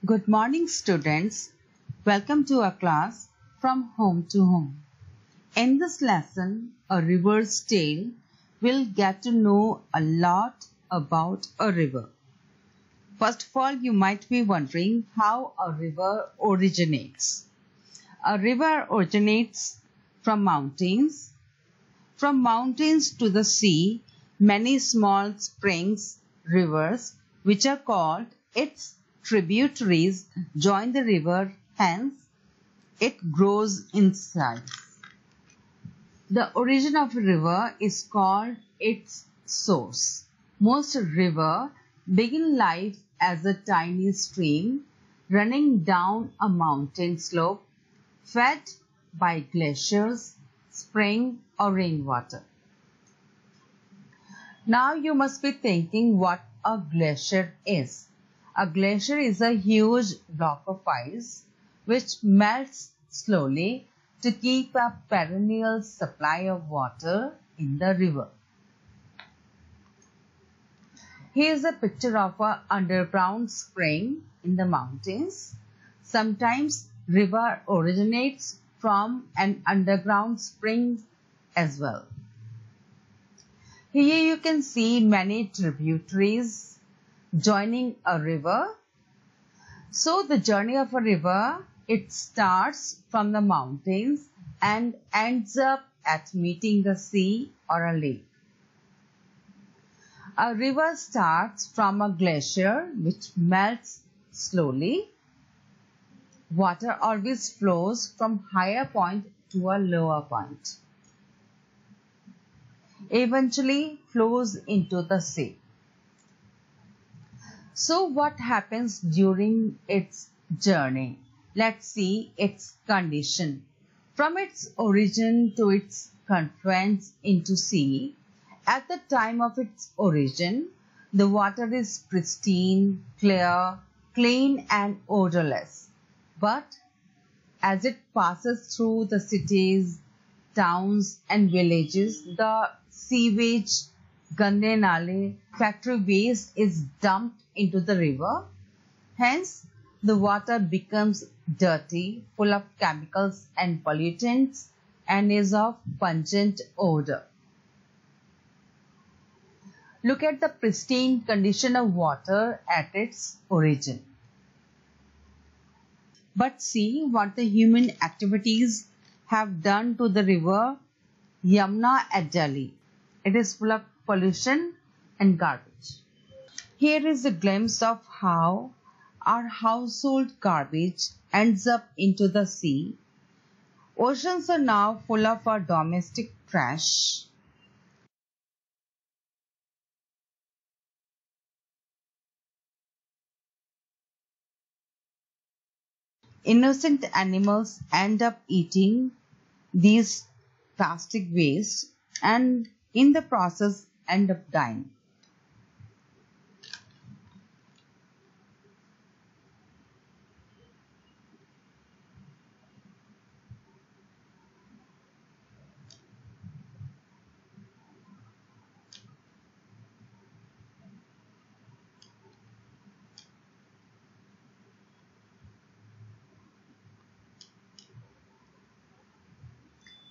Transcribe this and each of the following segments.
Good morning, students. Welcome to our class From Home to Home. In this lesson, A River's Tale, we'll get to know a lot about a river. First of all, you might be wondering how a river originates. A river originates from mountains. From mountains to the sea, many small springs, rivers, which are called its tributaries, join the river, hence it grows in size. The origin of a river is called its source. Most rivers begin life as a tiny stream running down a mountain slope, fed by glaciers, spring or rainwater. Now you must be thinking what a glacier is. A glacier is a huge block of ice which melts slowly to keep a perennial supply of water in the river. Here is a picture of an underground spring in the mountains. Sometimes river originates from an underground spring as well. Here you can see many tributaries joining a river. So the journey of a river, it starts from the mountains and ends up at meeting the sea or a lake. A river starts from a glacier which melts slowly. Water always flows from higher point to a lower point. Eventually flows into the sea. So what happens during its journey? Let's see its condition. From its origin to its confluence into sea, at the time of its origin, the water is pristine, clear, clean and odorless. But as it passes through the cities, towns and villages, the sewage, gande nale, factory waste is dumped into the river. Hence, the water becomes dirty, full of chemicals and pollutants, and is of pungent odor. Look at the pristine condition of water at its origin. But see what the human activities have done to the river Yamuna at Delhi. It is full of pollution and garbage. Here is a glimpse of how our household garbage ends up into the sea. Oceans are now full of our domestic trash. Innocent animals end up eating these plastic waste and in the process end up dying.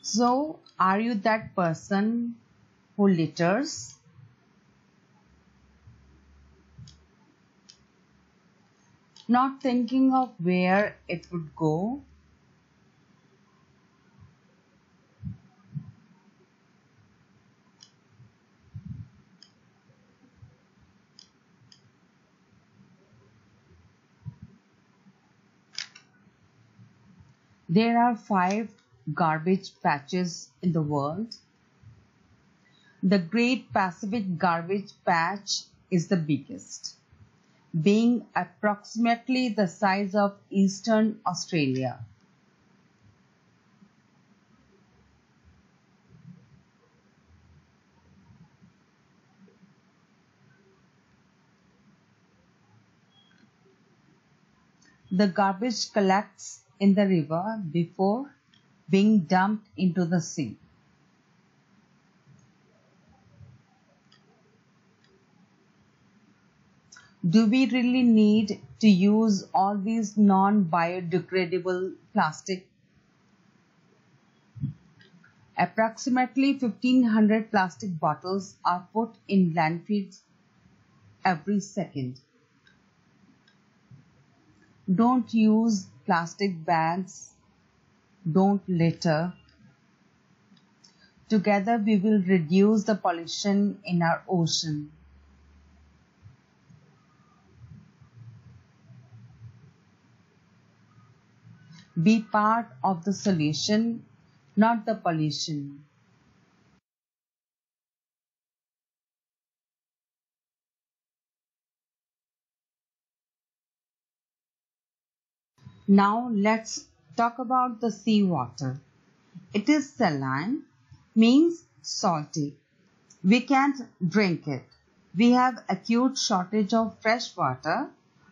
So, are you that person who litters? Not thinking of where it would go? There are 5 garbage patches in the world. The Great Pacific Garbage Patch is the biggest, being approximately the size of Eastern Australia. The garbage collects in the river before being dumped into the sea. Do we really need to use all these non-biodegradable plastic? Approximately 1500 plastic bottles are put in landfills every second. Don't use plastic bags. Don't litter. Together we will reduce the pollution in our ocean. Be part of the solution, not the pollution. Now let's talk about the seawater. It is saline, means salty. We can't drink it. We have acute shortage of fresh water.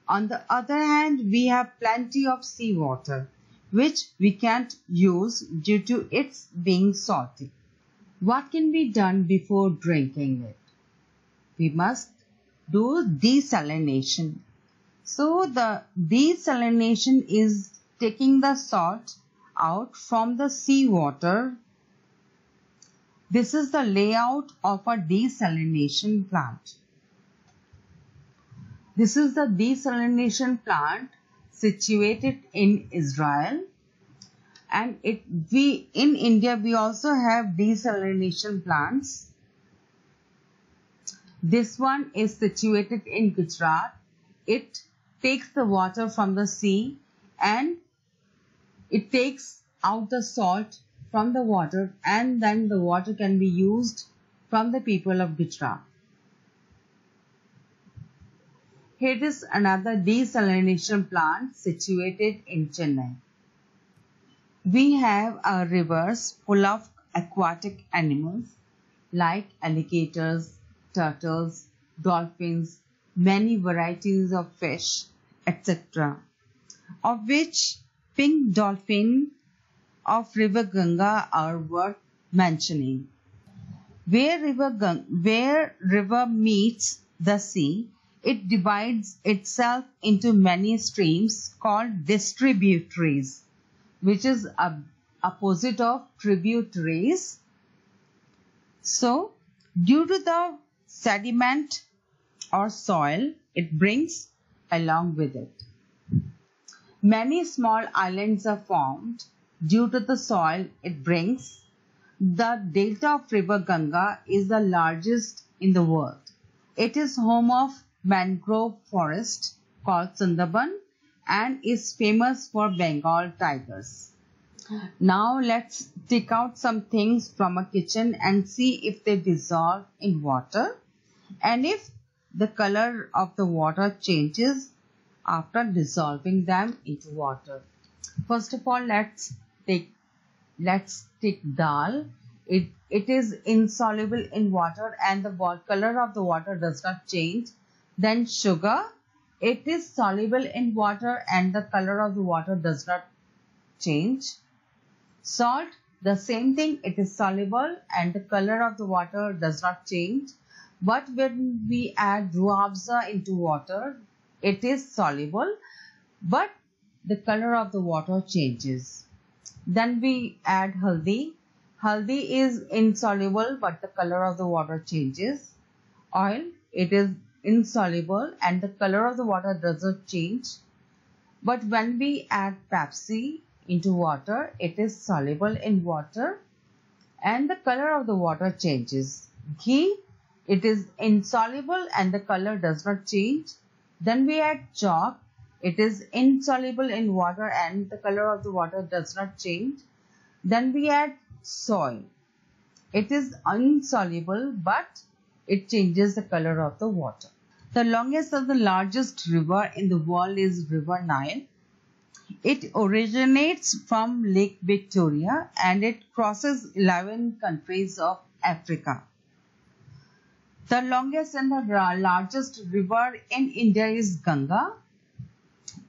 On the other hand, we have plenty of seawater, which we can't use due to its being salty. What can be done before drinking it? We must do desalination. So the desalination is taking the salt out from the seawater. This is the layout of a desalination plant. This is the desalination plant situated in Israel, and in India we also have desalination plants. This one is situated in Gujarat. It takes the water from the sea and it takes out the salt from the water, and then the water can be used from the people of Gujarat. Here is another desalination plant situated in Chennai. We have rivers full of aquatic animals like alligators, turtles, dolphins, many varieties of fish, etc., of which pink dolphin of river Ganga are worth mentioning. Where river meets the sea, it divides itself into many streams called distributaries, which is opposite of tributaries. So, due to the sediment or soil it brings along with it, many small islands are formed due to the soil it brings. The delta of river Ganga is the largest in the world. It is home of mangrove forest called Sundarban and is famous for Bengal tigers. Now let's take out some things from a kitchen and see if they dissolve in water and if the color of the water changes after dissolving them into water. First of all, let's take dal. It is insoluble in water and the color of the water does not change. Then sugar. It is soluble in water and the color of the water does not change. Salt, the same thing, it is soluble and the color of the water does not change. But when we add ruah afza into water, it is soluble, but the color of the water changes. Then we add haldi. Haldi is insoluble, but the color of the water changes. Oil, it is insoluble and the color of the water does not change. But when we add Pepsi into water, it is soluble in water and the color of the water changes. Ghee, it is insoluble and the color does not change. Then we add chalk. It is insoluble in water and the color of the water does not change. Then we add soy. It is insoluble but it changes the color of the water. The longest and the largest river in the world is River Nile. It originates from Lake Victoria and it crosses 11 countries of Africa. The longest and the largest river in India is Ganga.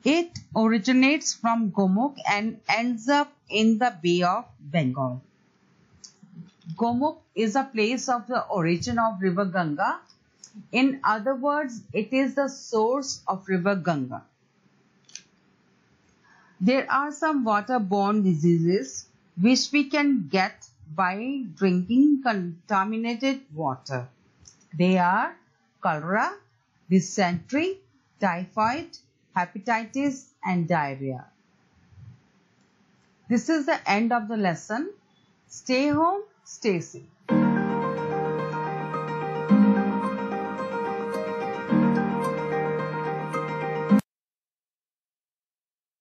It originates from Gomukh and ends up in the Bay of Bengal. Gomukh is a place of the origin of river Ganga. In other words, it is the source of river Ganga. There are some waterborne diseases which we can get by drinking contaminated water. They are cholera, dysentery, typhoid, hepatitis and diarrhea. This is the end of the lesson. Stay home, stay safe.